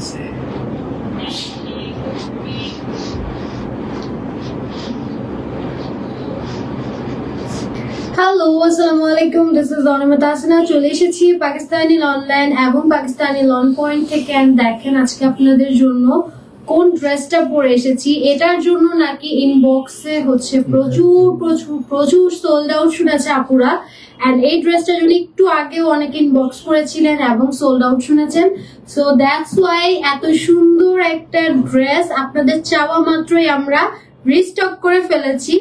Hello, আসসালামু আলাইকুম। This is Anima Tasna. চলে এসেছি পাকিস্তানি অনলাইন এবং পাকিস্তানি লন পয়েন্ট থেকে। দেখেন আজকে আপনাদের জন্য কোন ড্রেসটা পরে এসেছি। এটার জন্য নাকি ইনবক্সে হচ্ছে প্রচুর প্রচুর প্রচুর সোল্ড আউট শুনেছে আপুরা। এন্ড এই ড্রেসটার জন্য একটু আগেও অনেক ইনবক্স করেছিলেন এবং সোল্ড আউট শুনেছেন। সো দ্যাটস ওয়াই এত সুন্দর একটা ড্রেস আপনাদের চাওয়া মাত্রই আমরা রিস্টক করে ফেলেছি।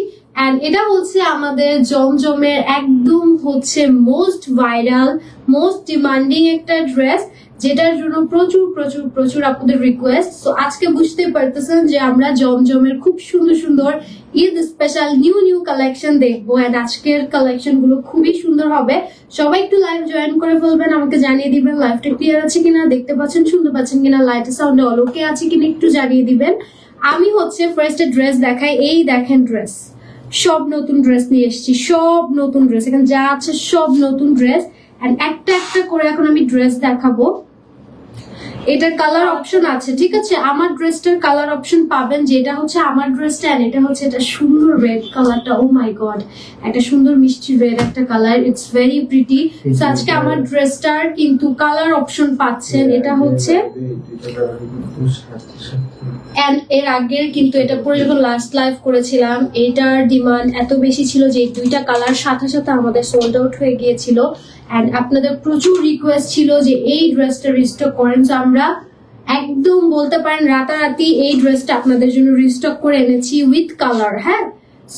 এন্ড এটা হচ্ছে আমাদের জমজমের একদম হচ্ছে মোস্ট ভাইরাল মোস্ট ডিমান্ডিং একটা ড্রেস, যেটার জন্য প্রচুর প্রচুর প্রচুর আপনাদের রিকোয়েস্ট। সো আজকে বুঝতে পারতেছেন যে আমরা জমজমের খুব সুন্দর সুন্দর Eid special new new collection দেখবো। এন্ড আজকের কালেকশন গুলো খুবই সুন্দর হবে। সবাই একটু লাইভ জয়েন করে ফেলবেন, আমাকে জানিয়ে দিবেন লাইভটা ক্লিয়ার আছে কিনা, দেখতে পাচ্ছেন শুনতে পাচ্ছেন কিনা, লাইট সাউন্ড অল ওকে আছে কিনা একটু জানিয়ে দিবেন। আমি হচ্ছে ফার্স্ট ড্রেস দেখাই। এই দেখেন ড্রেস, সব নতুন ড্রেস নিয়ে এসেছি, সব নতুন ড্রেস, এখানে যা আছে সব নতুন ড্রেস। এন্ড একটা একটা করে এখন আমি ড্রেস দেখাবো। এটার কালার অপশন আছে, ঠিক আছে। আমার ড্রেসটার কালার অপশন পাবেন, যেটা হচ্ছে আমার ড্রেসটা। এন্ড এটা হচ্ছে এটা সুন্দর রেড কালারটা। ও মাই গড, একটা সুন্দর মিষ্টি রেড একটা colour, it's very pretty. So আজকে আমার ড্রেসটার কিন্তু কালার অপশন পাচ্ছেন। এটা হচ্ছে এন্ড এর আগের কিন্তু এটা পরে যখন লাস্ট লাইভ করেছিলাম এটার ডিমান্ড এত বেশি ছিল যে দুইটা কালার সাথে সাথে আমাদের সোল্ড আউট হয়ে গিয়েছিল। এন্ড আপনাদের প্রচুর রিকোয়েস্ট ছিল যে এই ড্রেসটা রিস্টক করেন। তো আমরা একদম বলতে পারেন রাতারাতি এই ড্রেসটা আপনাদের জন্য রিস্টক করে এনেছি উইথ কালার। হ্যাঁ,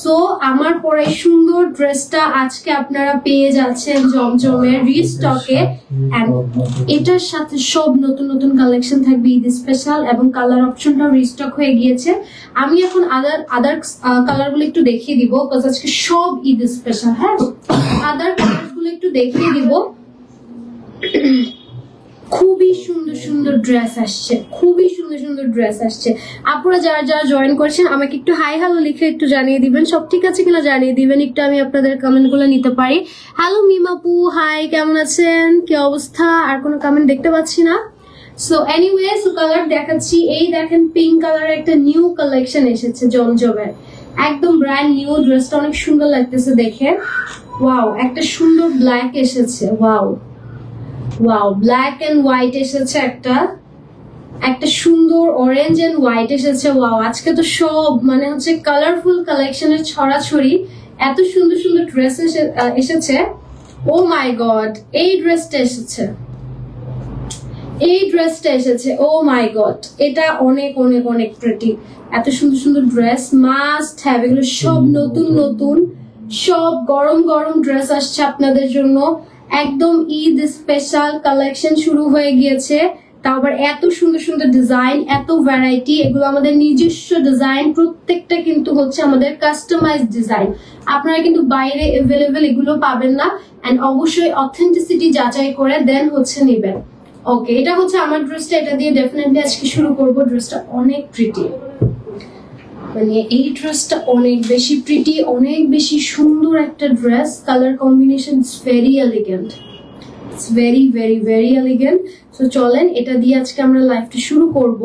সো আমার পরে সুন্দর ড্রেসটা আজকে আপনারা পেয়ে যাচ্ছেন জমজমের রিস্টকে। এন্ড এটার সাথে সব নতুন নতুন কালেকশন থাকবে ঈদ স্পেশাল, এবং কালার অপশনটাও রিস্টক হয়ে গিয়েছে। আমি এখন আদার কালার গুলো একটু দেখিয়ে দিব, বিকজ আজকে সব ঈদ স্পেশাল। হ্যাঁ, আদার কালার গুলো একটু দেখিয়ে দিব। খুবই সুন্দর সুন্দর ড্রেস আসছে, খুবই সুন্দর সুন্দর ড্রেস আসছে। আপনারা যারা যারা জয়েন করছেন আমাকে একটু হাই হ্যালো লিখে একটু জানিয়ে দিবেন, সব ঠিক আছে কিনা জানিয়ে দিবেন, একটু আমি আপনাদের কমেন্ট গুলো নিতে পারি। হ্যালো মিমাপু, হাই, কেমন আছেন, কি অবস্থা? আর কোনো কমেন্ট দেখতে পাচ্ছি না। সো এনিওয়ে, সো কালার দেখাচ্ছি। এই দেখেন পিঙ্ক কালার একটা নিউ কালেকশন এসেছে জমজমের, একদম ব্র্যান্ড নিউ। ড্রেসটা অনেক সুন্দর লাগতেছে দেখে। ওয়াও, একটা সুন্দর ব্ল্যাক এসেছে। Wow wow, black and white এসেছে, একটা সুন্দর অরেঞ্জ এন্ড হোয়াইট এসেছে। ওয়াও, আজকে তো সব মানে হচ্ছে কালারফুল কালেকশনের ছড়াছড়ি। এত সুন্দর সুন্দর ড্রেস এসেছে। ও মাই গড, এই ড্রেসটা এসেছে, এই ড্রেসটা এসেছে। ও মাই গড, এটা অনেক অনেক অনেক প্রিটি। এত সুন্দর সুন্দর ড্রেস মাস্ট হ্যাভ। এগুলো সব নতুন নতুন, সব গরম গরম ড্রেস আসছে আপনাদের জন্য। একদম ঈদ স্পেশাল কালেকশন শুরু হয়ে গিয়েছে। তাও আবার এত সুন্দর সুন্দর ডিজাইন, এত ভ্যারাইটি। এগুলো আমাদের নিজস্ব ডিজাইন, প্রত্যেকটা কিন্তু হচ্ছে আমাদের কাস্টমাইজ ডিজাইন। আপনারা কিন্তু বাইরে এভেলেবেল এগুলো পাবেন না। এন্ড অবশ্যই অথেন্টিসিটি যাচাই করে দেন হচ্ছে নেবেন। ওকে, এটা হচ্ছে আমার ড্রেসটা। এটা দিয়ে ডেফিনেটলি আজকে শুরু করবো। ড্রেসটা অনেক প্রিটি, মানে এই ড্রেসটা অনেক বেশি প্রিটি, অনেক বেশি সুন্দর একটা dress. Colour combination it's very elegant, it's very very very elegant. So চলেন এটা দিয়ে আজকে আমরা লাইভটা শুরু করব।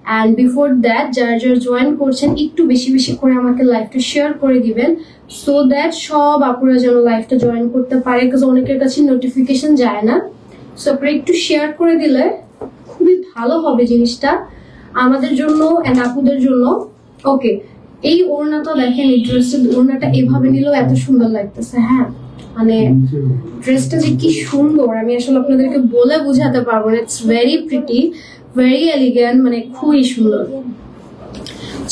অ্যান্ড বিফোর দ্যাট যারা যারা জয়েন করছেন একটু বেশি বেশি করে আমাকে লাইভটা শেয়ার করে দিবেন, সো দ্যাট সব আপুরা যেন লাইভটা জয়েন করতে পারে, বিকজ অনেকের কাছে নোটিফিকেশন যায় না। সো আপনারা একটু শেয়ার করে দিলে খুবই ভালো হবে জিনিসটা আমাদের জন্য এন্ড আপুদের জন্য। ওকে, এই ওড়নাটা দেখেন, এই ড্রেসের ওড়নাটা এভাবে নিলেও এত সুন্দর লাগতেছে। হ্যাঁ, মানে ড্রেসটা যে কি সুন্দর আমি আসলে আপনাদেরকে বলে বোঝাতে পারবো না। It's very pretty, very elegant, মানে খুবই সুন্দর।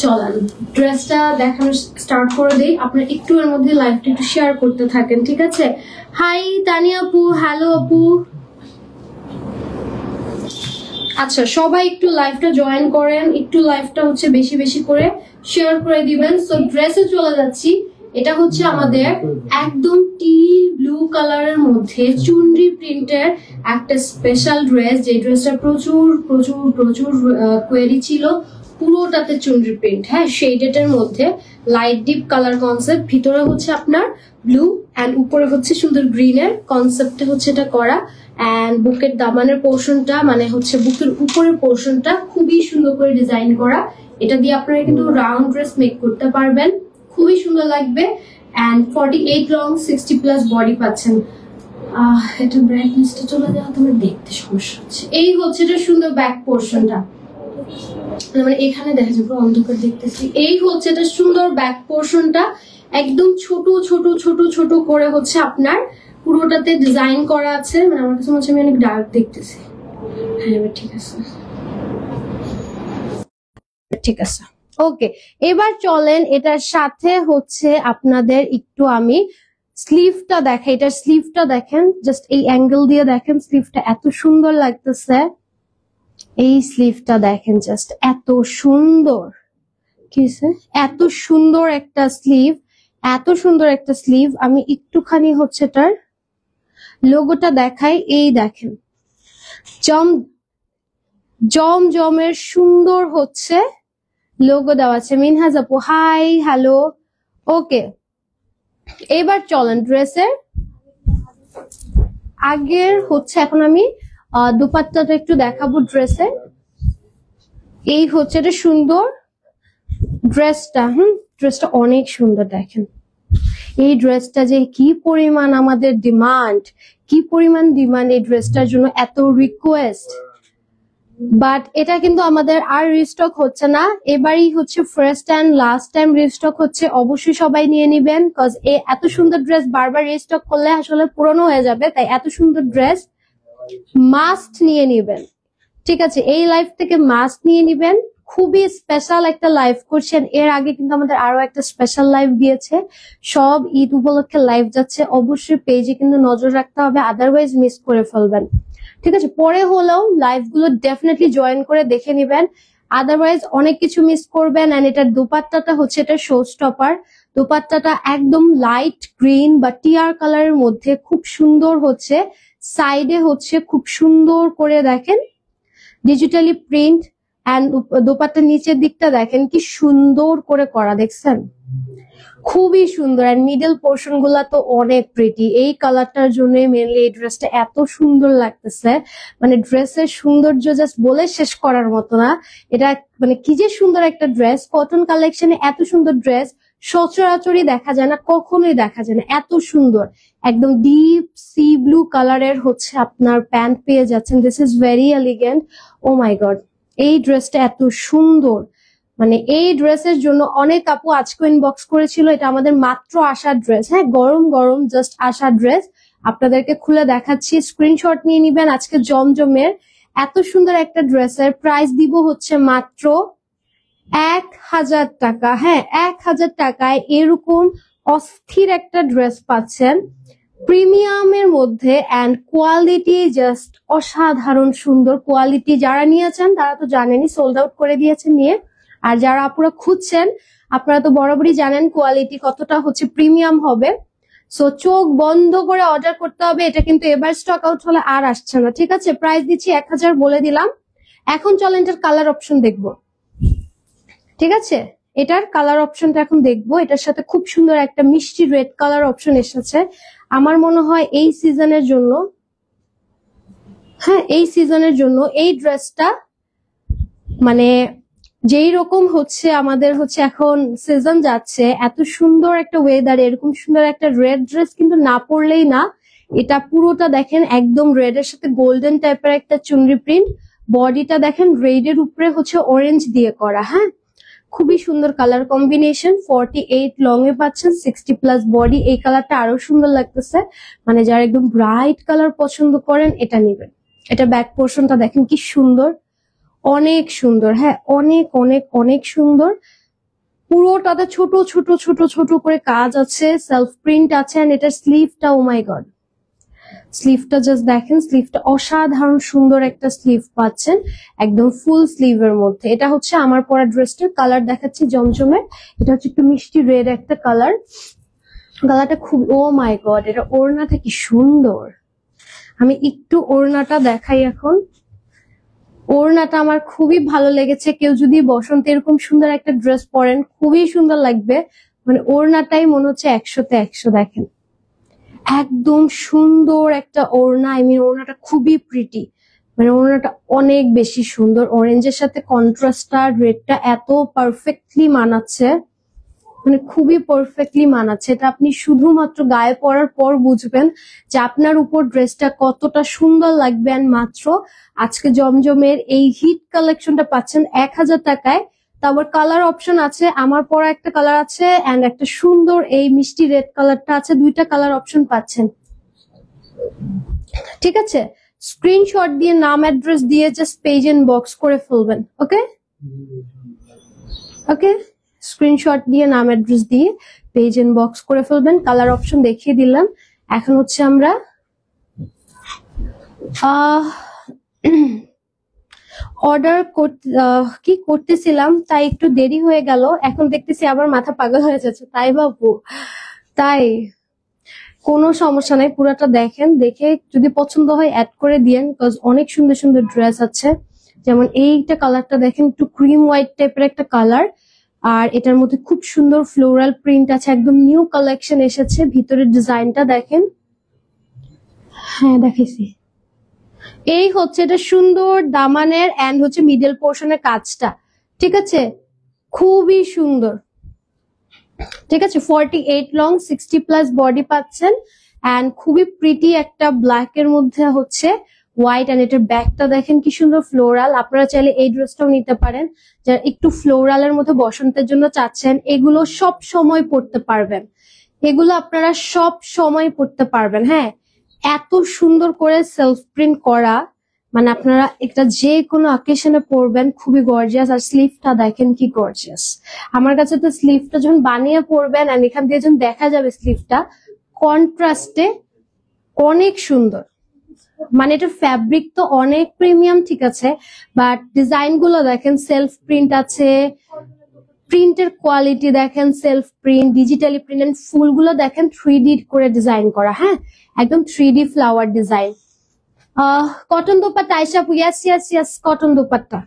চলেন ড্রেসটা দেখানো স্টার্ট করে দেই। আপনারা একটু এর মধ্যে লাইভটা একটু শেয়ার করতে থাকেন, ঠিক আছে। হাই তানিয়া আপু, হ্যালো আপু। আচ্ছা, সবাই একটু লাইভটা জয়েন করেন, একটু লাইভটা হচ্ছে বেশি বেশি করে শেয়ার করে দিবেন। সো ড্রেসে চলে যাচ্ছি। এটা হচ্ছে আমাদের একদম টিল ব্লু কালারের মধ্যে চুনরি প্রিন্টের একটা স্পেশাল ড্রেস, যে ড্রেসটা প্রচুর প্রচুর প্রচুর কোয়েরি ছিল। পুরোটাতে চুনরি প্রিন্ট, হ্যাঁ, শেডেডের মধ্যে লাইট ডিপ কালার কনসেপ্ট। ভিতরে হচ্ছে আপনার ব্লু এন্ড উপরে হচ্ছে সুন্দর গ্রিনের কনসেপ্টে হচ্ছে এটা করা। অ্যান্ড বুকের দামানের পোর্শনটা মানে হচ্ছে বুকের উপরের পোর্শনটা খুবই সুন্দর করে ডিজাইন করা। এটা দিয়ে আপনারা কিন্তু রাউন্ড ড্রেস মেক করতে পারবেন, খুবই সুন্দর লাগবে। অ্যান্ড 48 লং 60+ বডি পাচ্ছেন। এটা ব্রাইটনেসটা চলে যাওয়া তোমার দেখতে সমস্যা হচ্ছে। এই হচ্ছে এটা সুন্দর ব্যাক পোর্শনটা, মানে এখানে দেখা যাবে অন্ধকার দেখতেছি। এই হচ্ছে এটা সুন্দর ব্যাক পোর্শনটা, একদম ছোট ছোট ছোট ছোট করে হচ্ছে আপনার পুরোটাতে ডিজাইন করা আছে। মানে আমার কাছে মনে হচ্ছে আমি অনেক ডার্ক দেখতেছি। হ্যাঁ এবার ঠিক আছে, ঠিক আছে ওকে। এবার চলেন এটার সাথে হচ্ছে আপনাদের একটু আমি স্লিভটা দেখাই। এটার স্লিভটা দেখেন, জাস্ট এই অ্যাঙ্গেল দিয়ে দেখেন, স্লিভটা এত সুন্দর লাগতেছে। এই স্লিভটা দেখেন, জাস্ট এত সুন্দর, কি এত সুন্দর একটা স্লিভ, এত সুন্দর একটা স্লিভ। আমি একটুখানি হচ্ছে এটার লোগোটা দেখাই। এই দেখেন জমজমের সুন্দর হচ্ছে লোগো দেওয়া আছে। মিনহাজ আপু হাই, হ্যালো, ওকে। এবার চলেন ড্রেসের আগের হচ্ছে এখন আমি দুপাট্টাটা একটু দেখাবো ড্রেসের। এই হচ্ছে এটা সুন্দর ড্রেসটা, ড্রেসটা অনেক সুন্দর। দেখেন এই ড্রেসটা যে কি পরিমাণ আমাদের ডিমান্ড, কি পরিমাণ ডিমান্ড এই ড্রেসটার জন্য, এত রিকোয়েস্ট। বাট এটা কিন্তু আমাদের আর রিস্টক হচ্ছে না, এবারই হচ্ছে first and last time restock হচ্ছে। অবশ্যই সবাই নিয়ে নিবেন, কজ এত সুন্দর ড্রেস বারবার রিস্টক করলে আসলে পুরনো হয়ে যাবে। তাই এত সুন্দর ড্রেস মাস্ট নিয়ে নিবেন, ঠিক আছে? এই লাইফ থেকে মাস্ট নিয়ে নিবেন। খুবই স্পেশাল একটা লাইভ করছেন। এর আগে কিন্তু আমাদের আরো একটা স্পেশাল লাইভ দিয়েছে, সব ঈদ উপলক্ষে লাইভ যাচ্ছে। অবশ্যই পেজে কিন্তু নজর রাখতে হবে, আদারওয়াইজ মিস করে ফেলবেন, ঠিক আছে? পরে হলেও লাইভ গুলো ডেফিনেটলি জয়েন করে দেখে নিবেন, আদারওয়াইজ অনেক কিছু মিস করবেন। এন্ড এটার দোপাট্টাটা হচ্ছে এটা শো স্টপার। দোপাট্টাটা একদম লাইট গ্রিন বা টিয়ার কালারের মধ্যে খুব সুন্দর হচ্ছে, সাইডে হচ্ছে খুব সুন্দর করে দেখেন ডিজিটালি প্রিন্ট। অ্যান্ড দোপাট্টার নিচের দিকটা দেখেন কি সুন্দর করে করা, দেখছেন? খুবই সুন্দর। অ্যান্ড মিডল পোর্শন গুলা তো অনেক প্রিটি। এই কালারটার জন্য মেনলি এই ড্রেসটা এত সুন্দর লাগতেছে, মানে ড্রেসের সৌন্দর্য জাস্ট বলে শেষ করার মতো না। এটা মানে কি যে সুন্দর একটা ড্রেস, কটন কালেকশনে এত সুন্দর ড্রেস সচরাচরই দেখা যায় না, কখনোই দেখা যায় না। এত সুন্দর, একদম ডিপ সি ব্লু কালারের হচ্ছে আপনার প্যান্ট পেয়ে যাচ্ছেন। This is very elegant. Oh my god, এই ড্রেসটা এত সুন্দর। মানে এই ড্রেসের জন্য অনেক আপু আজকে ইনবক্স করেছিল। এটা আমাদের মাত্র আসার ড্রেস, হ্যাঁ, গরম গরম জাস্ট আসার ড্রেস। আপনাদেরকে খুলে দেখাচ্ছি, স্ক্রিনশট নিয়ে নিবেন। আজকে জমজমের এত সুন্দর একটা ড্রেসের প্রাইস দিব হচ্ছে মাত্র 1000 টাকা। হ্যাঁ, 1000 টাকায় এরকম অস্থির একটা ড্রেস পাচ্ছেন প্রিমিয়ামের মধ্যে। অ্যান্ড কোয়ালিটি জাস্ট অসাধারণ সুন্দর কোয়ালিটি। যারা নিয়েছেন তারা তো জানেনই, সোল্ড আউট করে দিয়েছেন নিয়ে। আর যারা আপনারা খুঁজছেন, আপনারা তো বরাবরই জানেন কোয়ালিটি কতটা হচ্ছে প্রিমিয়াম হবে। সো চোখ বন্ধ করে অর্ডার করতে হবে। এটা কিন্তু এবার স্টক আউট হলে আর আসছে না, ঠিক আছে? প্রাইস দিচ্ছি 1000 বলে দিলাম। এখন চলেন এটার কালার অপশন দেখবো, ঠিক আছে? এটার কালার অপশনটা এখন দেখবো। এটার সাথে খুব সুন্দর একটা মিষ্টি রেড কালার অপশন এসেছে। আমার মনে হয় এই সিজনের জন্য, হ্যাঁ এই সিজনের জন্য এই ড্রেসটা মানে যেই রকম হচ্ছে আমাদের হচ্ছে এখন সিজন যাচ্ছে, এত সুন্দর একটা ওয়েদার এরকম সুন্দর একটা রেড ড্রেস কিন্তু না পরলেই না। এটা পুরোটা দেখেন একদম রেড এর সাথে গোল্ডেন টাইপের একটা চুনরি প্রিন্ট। বডিটা দেখেন রেড এর উপরে হচ্ছে অরেঞ্জ দিয়ে করা। হ্যাঁ, খুবই সুন্দর কালার কম্বিনেশন। 48 লং এ পাচ্ছেন, 60+ বডি। এই কালারটা আরো সুন্দর লাগতেছে। মানে যারা একদম ব্রাইট কালার পছন্দ করেন এটা নেবেন। এটা ব্যাক পোর্শনটা দেখেন কি সুন্দর, অনেক সুন্দর। হ্যাঁ, অনেক অনেক অনেক সুন্দর। পুরোটাতে ছোট ছোট ছোট ছোট করে কাজ আছে, সেলফ প্রিন্ট আছে। আর এটার স্লিভটা, ও মাই গড, স্লিভটা জাস্ট দেখেন, স্লিভটা অসাধারণ সুন্দর একটা স্লিভ পাচ্ছেন একদম ফুল স্লিভের মধ্যে। এটা হচ্ছে আমার পরা ড্রেসটার কালার দেখাচ্ছি জমজমের। এটা হচ্ছে একটু মিষ্টি রেড একটা কালার। কালারটা খুব, ও মাই গড, এটা ওড়নাটা কি সুন্দর। আমি একটু ওড়নাটা দেখাই এখন। ওড়নাটা আমার খুবই ভালো লেগেছে। কেউ যদি বসন্তে এরকম সুন্দর একটা ড্রেস পরেন খুবই সুন্দর লাগবে। মানে ওড়নাটাই মনে হচ্ছে 100-তে 100। দেখেন একদম সুন্দর একটা ওড়না, ওড়নাটা খুবই প্রিটি, মানে ওড়নাটা অনেক বেশি সুন্দর। অরেঞ্জের সাথে কন্ট্রাস্টটা রেডটা এত পারফেক্টলি মানাচ্ছে, মানে খুবই পারফেক্টলি মানাচ্ছে। এটা আপনি শুধুমাত্র গায়ে পরার পর বুঝবেন যে আপনার উপর ড্রেসটা কতটা সুন্দর লাগবে। আর মাত্র আজকে জমজমের এই হিট কালেকশনটা পাচ্ছেন 1000 টাকায়। তারপর কালার অপশন আছে, আমার পরা একটা কালার আছে এন্ড একটা সুন্দর এই মিষ্টি রেড কালারটা আছে, দুইটা কালার অপশন পাচ্ছেন। ঠিক আছে, স্ক্রিনশট দিয়ে নাম অ্যাড্রেস দিয়ে জাস্ট পেজ ইনবক্স করে ফেলবেন। ওকে ওকে, স্ক্রিনশট দিয়ে নাম অ্যাড্রেস দিয়ে পেজ ইনবক্স করে ফেলবেন। কালার অপশন দেখিয়ে দিলাম। এখন হচ্ছে আমরা অর্ডার কি করতেছিলাম, তাই একটু দেরি হয়ে গেল। এখন দেখতেছি আবার মাথা পাগল হয়ে যাচ্ছে। তাই বাবু, তাই কোনো সমস্যা নাই, পুরাটা দেখেন, দেখে যদি পছন্দ হয় অ্যাড করে দিয়েন। বিকজ অনেক সুন্দর সুন্দর ড্রেস আছে। যেমন এইটা কালারটা দেখেন, একটু ক্রিম হোয়াইট টাইপের একটা কালার, আর এটার মধ্যে খুব সুন্দর ফ্লোরাল প্রিন্ট আছে, একদম নিউ কালেকশন এসেছে। ভিতরের ডিজাইনটা দেখেন, হ্যাঁ দেখেছি। এই হচ্ছে এটা সুন্দর দামানের এন্ড হচ্ছে মিডল পোর্শনের কাজটা। ঠিক আছে, খুবই সুন্দর। ঠিক আছে, 48 লং, 60 প্লাস বডি পাচ্ছেন এন্ড খুবই প্রিটি একটা ব্ল্যাক এর মধ্যে হচ্ছে হোয়াইট। এন্ড এটার ব্যাকটা দেখেন কি সুন্দর ফ্লোরাল। আপনারা চাইলে এই ড্রেসটাও নিতে পারেন যারা একটু ফ্লোরালের মধ্যে বসন্তের জন্য চাচ্ছেন। এগুলো সব সময় পড়তে পারবেন, এগুলো আপনারা সব সময় পড়তে পারবেন। হ্যাঁ, এত সুন্দর করে সেলফ প্রিন্ট করা, মানে আপনারা এটা যে কোনো অকেশনে পরবেন, খুবই গর্জিয়াস। আর স্লিভটা দেখেন কি গর্জিয়াস। আমার কাছে তো স্লিভটা যখন বানিয়ে পরবেন আর এখান দিয়ে যখন দেখা যাবে স্লিভটা কন্ট্রাস্টে অনেক সুন্দর। মানে এটার ফ্যাব্রিক তো অনেক প্রিমিয়াম, ঠিক আছে, বাট ডিজাইন গুলো দেখেন, সেলফ প্রিন্ট আছে, প্রিন্টের কোয়ালিটি দেখেন, self print, digitally print, and ফুলগুলো দেখেন 3D করে ডিজাইন করা। হ্যাঁ, একদম 3D flower design. Cotton dupatta Ayesha আপু, yes yes yes, cotton dupatta,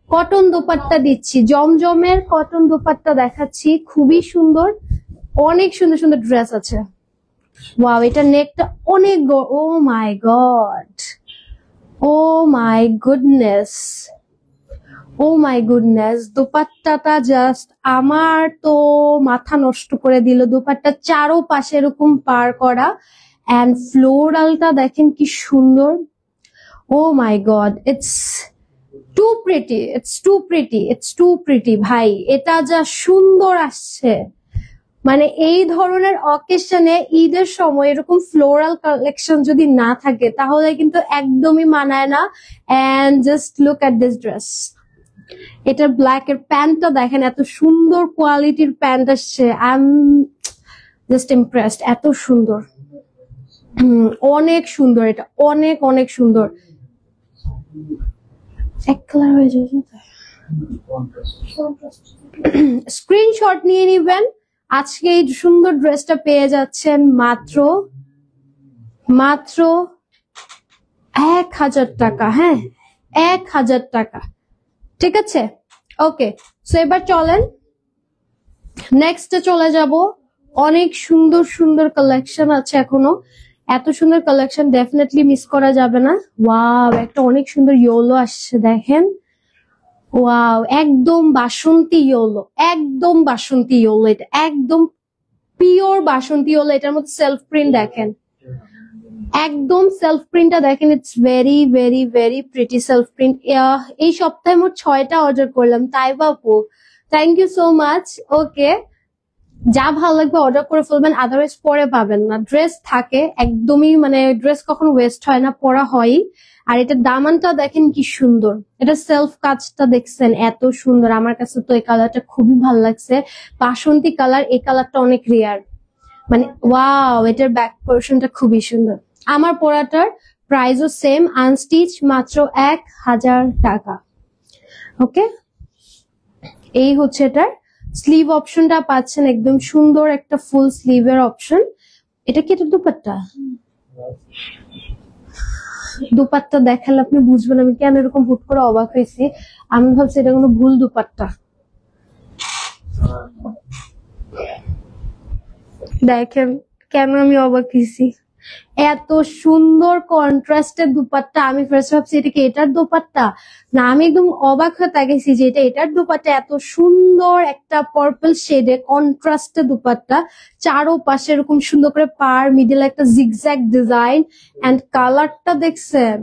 cotton dupatta দিচ্ছি, জমজমের কটন দোপাট্টা দেখাচ্ছি, খুবই সুন্দর, অনেক সুন্দর সুন্দর ড্রেস আছে। ওয়াও, এটা নেকটা অনেক, oh my god, oh my goodness, oh my goodness, দোপাট্টাটা জাস্ট আমার তো মাথা নষ্ট করে দিল। দোপাট্টা চারো পাশে এরকম পার করা এন্ড ফ্লোরালটা দেখেন কি সুন্দর। Oh my god, it's too pretty, it's too pretty, it's too pretty ভাই। এটা যা সুন্দর আসছে, মানে এই ধরনের অকেশনে ঈদের সময় এরকম ফ্লোরাল কালেকশন যদি না থাকে তাহলে কিন্তু একদমই মানায় না। And just look at this dress. এটার ব্ল্যাক এর প্যান্টটা দেখেন, এত সুন্দর কোয়ালিটির প্যান্ট আসছে। আই এম জাস্ট ইমপ্রেসড, এত সুন্দর, অনেক সুন্দর, এটা অনেক অনেক সুন্দর। এক কালার হয়ে যাবে, স্ক্রিনশট নিয়ে নিবেন। আজকে এই সুন্দর ড্রেসটা পেয়ে যাচ্ছেন মাত্র মাত্র 1000 টাকা। হ্যাঁ, 1000 টাকা। ঠিক আছে, ওকে। সো এবার চলেন নেক্সটে চলে যাব। অনেক সুন্দর সুন্দর কালেকশন আছে এখনো, এত সুন্দর কালেকশন ডেফিনেটলি মিস করা যাবে না। ওয়াও, একটা অনেক সুন্দর ইয়েলো আসছে দেখেন। ওয়াও, একদম বাসন্তী ইয়েলো, একদম বাসন্তী ইয়েলো, এটা একদম পিওর বাসন্তী ইয়েলো। এটার মধ্যে সেলফ প্রিন্ট দেখেন, একদম সেলফ প্রিন্টটা দেখেন, it's very very very pretty self print. এই সপ্তাহে মোট 6টা অর্ডার করলাম। তাই বাপু, থ্যাংক ইউ সো মাচ। ওকে, যা ভালো লাগবে অর্ডার করে ফেলবেন, আদারওয়াইজ পরে পাবেন না। ড্রেস থাকে একদমই, মানে ড্রেস কখনো ওয়েস্ট হয় না, পরা হয়। আর এটা দামানটা দেখেন কি সুন্দর, এটা সেলফ কাজটা দেখছেন এত সুন্দর। আমার কাছে তো এই কালারটা খুবই ভালো লাগছে, বাসন্তী কালার। এই কালারটা অনেক রেয়ার, মানে ওয়াও, এটার ব্যাক পোর্শনটা খুবই সুন্দর। আমার পরাটার প্রাইসও সেম, আনস্টিচ, মাত্র 1000 টাকা। ওকে, এই হচ্ছে এটার স্লিভ অপশনটা পাচ্ছেন, একদম সুন্দর একটা ফুল স্লিভের অপশন। এটা কি এটা দুপাট্টা? দুপাট্টা দেখালে আপনি বুঝবেন আমি কেন এরকম হুট করে অবাক হয়েছি। আমি ভাবছি এটা কোনো ভুল দুপাট্টা। দেখেন কেন আমি অবাক হয়েছি। এত সুন্দর কন্ট্রাস্টের দুপাট্টা। আমি ফার্স্ট ভাবছি এটা কি এটার দোপাট্টা, না আমি একদম অবাক হয়ে তাকিয়েছি যে এটা এটার দুপাট্টা। এত সুন্দর একটা পার্পল শেডে কন্ট্রাস্টের দুপাট্টা, চারো পাশে এরকম সুন্দর করে পার, মিডল একটা জিগজ্যাগ ডিজাইন, এন্ড কালারটা দেখছেন?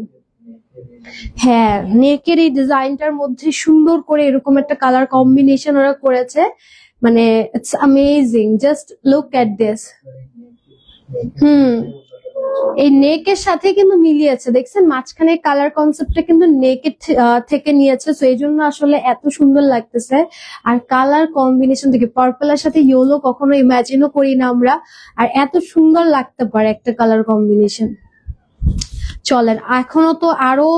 হ্যাঁ, নেকের এই ডিজাইনটার মধ্যে সুন্দর করে এরকম একটা কালার কম্বিনেশন ওরা করেছে, মানে it's amazing, just look at this. Hmm, এই নেকের সাথে কিন্তু মিলিয়েছে, দেখছেন মাঝখানে কালার কনসেপ্টটা কিন্তু নেকের থেকে নিয়েছে, তো এই জন্য আসলে এত সুন্দর লাগতেছে। আর কালার কম্বিনেশন থেকে পার্পলের সাথে ইয়েলো কখনো ইমাজিনও করি না আমরা, আর এত সুন্দর লাগতে পারে একটা কালার কম্বিনেশন। চলেন, এখনো তো আরো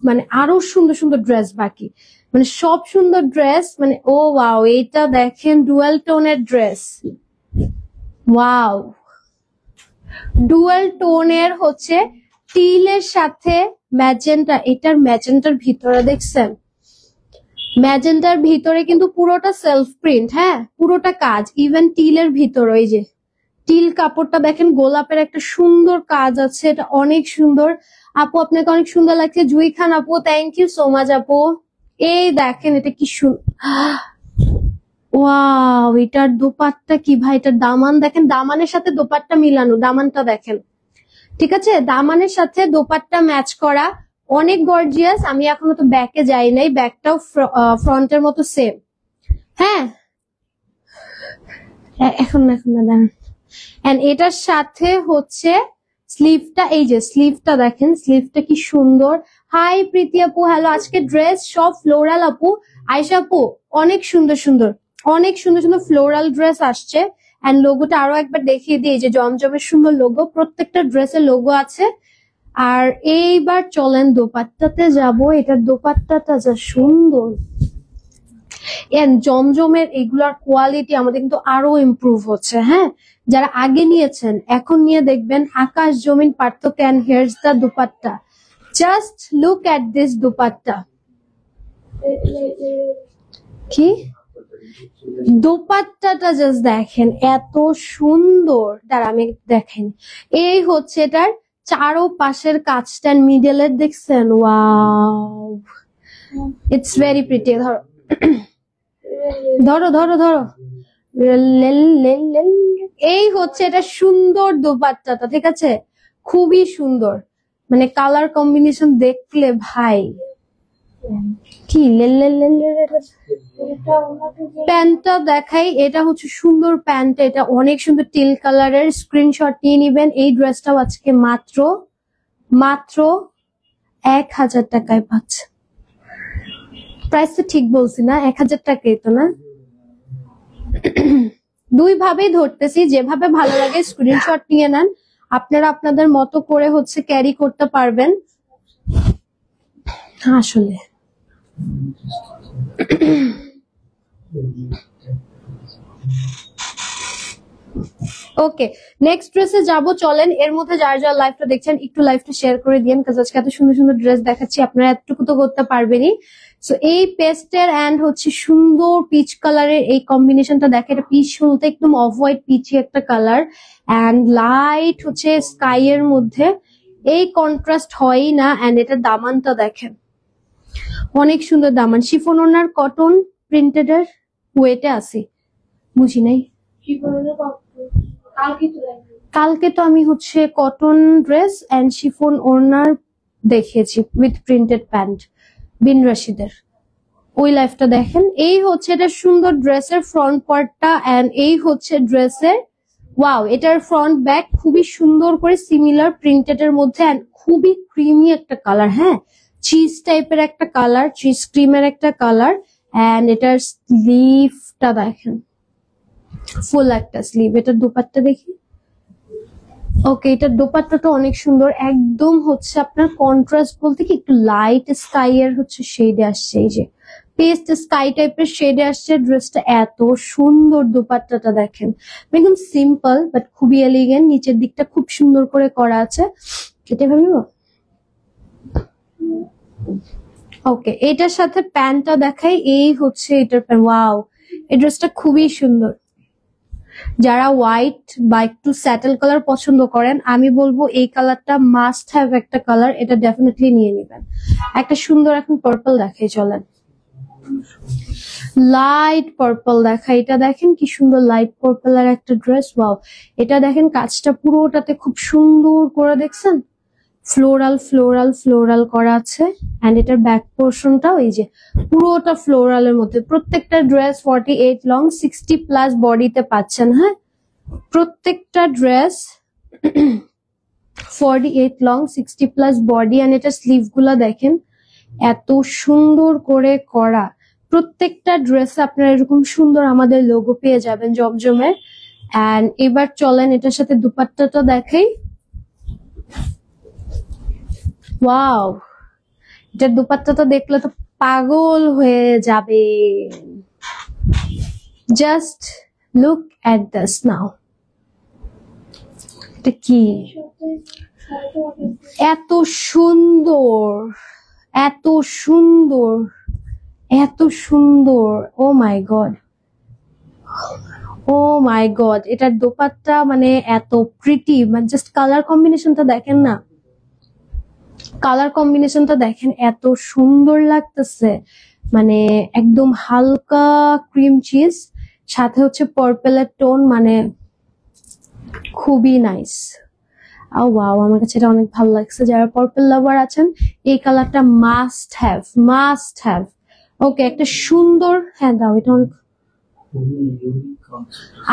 মানে আরো সুন্দর সুন্দর ড্রেস বাকি, মানে সব সুন্দর ড্রেস, মানে ও ওয়াও, এটা দেখেন ডুয়াল টোনের ড্রেস, ওয়াও, ডুয়াল টোনের হচ্ছে টিলের সাথে ম্যাজেন্টা। এটার ম্যাজেন্টার ভিতরে দেখছেন, ম্যাজেন্টার ভিতরে কিন্তু পুরোটা সেলফ প্রিন্ট, হ্যাঁ পুরোটা কাজ, ইভেন টিলের ভিতরে এই যে টিল কাপড়টা দেখেন, গোলাপের একটা সুন্দর কাজ আছে, এটা অনেক সুন্দর। আপু আপনাকে অনেক সুন্দর লাগছে। জুই খান আপু, থ্যাংক ইউ সো মাচ আপু। এই দেখেন এটা কি ওয়াও, এটার দোপাট্টা কি ভাই, এটার দামান দেখেন, দামানের সাথে দোপাট্টা মিলানো, দামানটা দেখেন, ঠিক আছে, দামানের সাথে দোপাট্টা ম্যাচ করা, অনেক গর্জিয়াস। আমি এখনো তো ব্যাকে যাই নাই, ব্যাকটাও ফ্রন্টের মতো সেম। হ্যাঁ, এখন এখন না দাঁড়ান, এন্ড এটার সাথে হচ্ছে স্লিভটা, এই যে স্লিভটা দেখেন, স্লিভটা কি সুন্দর। হাই প্রীতি আপু, হ্যালো। আজকে ড্রেস সব ফ্লোরাল আপু, আয়শা আপু অনেক সুন্দর সুন্দর, অনেক সুন্দর সুন্দর ফ্লোরাল ড্রেস আসছে। এন্ড লোগোটা আরো একবার দেখিয়ে দিই, এই যে জমজমের সুন্দর লোগো, প্রত্যেকটা ড্রেসের লোগো আছে। আর এইবার চলেন দোপাট্টাতে যাব, এটার দোপাট্টাটা যা সুন্দর, জমজমের এগুলার কোয়ালিটি আমাদের কিন্তু আরো ইমপ্রুভ হচ্ছে। হ্যাঁ, যারা আগে নিয়েছেন এখন নিয়ে দেখবেন আকাশ জমিন পার্থক্য। And here's the dupatta, just look at this dupatta, কি দোপাট্টাটা জাস্ট দেখেন, এত সুন্দর। দাঁড়া আমি দেখেন, এই হচ্ছে এটার চারো পাশের কাজটা, মিডলের দেখছেন, ওয়াও, ইটস ভেরি প্রিটি। ধরো ধরো ধরো ধরো, এই হচ্ছে এটা সুন্দর দোপাট্টাটা, ঠিক আছে, খুবই সুন্দর, মানে কালার কম্বিনেশন দেখলে ভাই কি প্যান্টটা দেখাই, এটা হচ্ছে সুন্দর প্যান্ট, এটা অনেক সুন্দর টিল কালারের, স্ক্রিনশট নিয়ে নিবেন। এই ড্রেসটাও আজকে মাত্র মাত্র 1000 টাকায় পাচ্ছে। প্রাইস তো ঠিক বলছি না, 1000 টাকাই তো না? দুই ভাবেই ধরতেছি, যেভাবে ভালো লাগে স্ক্রিনশট নিয়ে নেন, আপনারা আপনাদের মতো করে হচ্ছে ক্যারি করতে পারবেন আসলে। ওকে, নেক্সট ড্রেসে যাবো, চলেন। এর মধ্যে যার যার লাইফটা দেখছেন একটু লাইফটা শেয়ার করে দিন, কারণ আজকে এত সুন্দর সুন্দর ড্রেস দেখাচ্ছি, আপনারা এতটুকু তো করতে পারবেনই। সো এই পেস্টের এন্ড হচ্ছে সুন্দর পিচ কালারের এই কম্বিনেশনটা দেখে, এটা পিচ বলতে একদম অফ হোয়াইট পিচি একটা কালার, এন্ড লাইট হচ্ছে স্কাই এর মধ্যে, এই কন্ট্রাস্ট হয়ই না। এন্ড এটার দামানটা দেখেন, অনেক সুন্দর দামান, শিফন ওনার কটন প্রিন্টেড এর ওয়েটে আছে, বুঝি নাই। কালকে তো আমি হচ্ছে কটন ড্রেস এন্ড শিফন ওড়নার দেখিয়েছি উইথ প্রিন্টেড প্যান্ট, বিন রাশিদের, ওই লাইফটা দেখেন। এই হচ্ছে এটা সুন্দর ড্রেসের ফ্রন্ট পার্টটা, এন্ড এই হচ্ছে ড্রেসের, ওয়াও, এটার ফ্রন্ট ব্যাক খুবই সুন্দর করে সিমিলার প্রিন্টেড এর মধ্যে, এন্ড খুবই ক্রিমি একটা কালার, হ্যাঁ চিজ টাইপের একটা কালার, চিজ ক্রিমের একটা কালার। এন্ড এটার স্লিভটা দেখেন, ফুল একটা স্লিভ। এটার দোপাট্টা দেখি, ওকে, এটার দোপাট্টাটা অনেক সুন্দর, একদম হচ্ছে আপনার কন্ট্রাস্ট বলতে কি একটু লাইট স্কাই এর হচ্ছে শেডে আসছে, এই যে পেস্ট স্কাই টাইপের শেডে আসছে ড্রেসটা, এত সুন্দর। দোপাট্টাটা দেখেন, একদম সিম্পল বাট খুবই এলিগেন্ট, নিচের দিকটা খুব সুন্দর করে করা আছে। এটা ভাবিব, ওকে, এটার সাথে প্যান্টটা দেখাই, এই হচ্ছে এটার প্যান্ট, ওয়াও, এই ড্রেসটা খুবই সুন্দর। যারা হোয়াইট বা একটু স্যাটেল কালার পছন্দ করেন আমি বলবো এই কালারটা মাস্ট হ্যাভ একটা কালার, এটা ডেফিনেটলি নিয়ে নেবেন। একটা সুন্দর এখন পার্পল দেখাই, চলেন লাইট পার্পল দেখা। এটা দেখেন কি সুন্দর লাইট পার্পল আর একটা ড্রেস, ওয়াও। এটা দেখেন কাজটা পুরোটাতে খুব সুন্দর করে দেখছেন, ফ্লোরাল ফ্লোরাল ফ্লোরাল করা আছে। এন্ড এটার ব্যাক পোর্শনটাও এই যে পুরোটা ফ্লোরালের মধ্যে। প্রত্যেকটা ড্রেস 48 লং 60+ বডিতে পাচ্ছেন। হ্যাঁ, প্রত্যেকটা ড্রেস 48 লং 60+ বডি। এন্ড এটা স্লিভ গুলা দেখেন এত সুন্দর করে করা। প্রত্যেকটা ড্রেসে আপনারা এরকম সুন্দর আমাদের লোগো পেয়ে যাবেন জমজমের। এন্ড এবার চলেন এটার সাথে দুপাট্টাটা দেখাই। ওয়াও, এটার দুপাট্টাটা দেখলে তো পাগল হয়ে যাবে। Just look at this now. এটা কি এত সুন্দর, এত সুন্দর, এত সুন্দর। Oh my god, oh my god, এটার দোপাট্টা মানে এত প্রিটি। মানে জাস্ট কালার কম্বিনেশনটা দেখেন না, কালার কম্বিনেশনটা দেখেন এত সুন্দর লাগতেছে। মানে একদম হালকা ক্রিম চিজ, সাথে হচ্ছে পার্পেলের টোন, মানে খুবই নাইস। ওয়াও, আমার কাছে এটা অনেক ভালো লাগছে। যারা পার্পল লাভার আছেন এই কালারটা মাস্ট হ্যাভ, মাস্ট হ্যাভ। ওকে, একটা সুন্দর, হ্যাঁ দাও, এটা অনেক।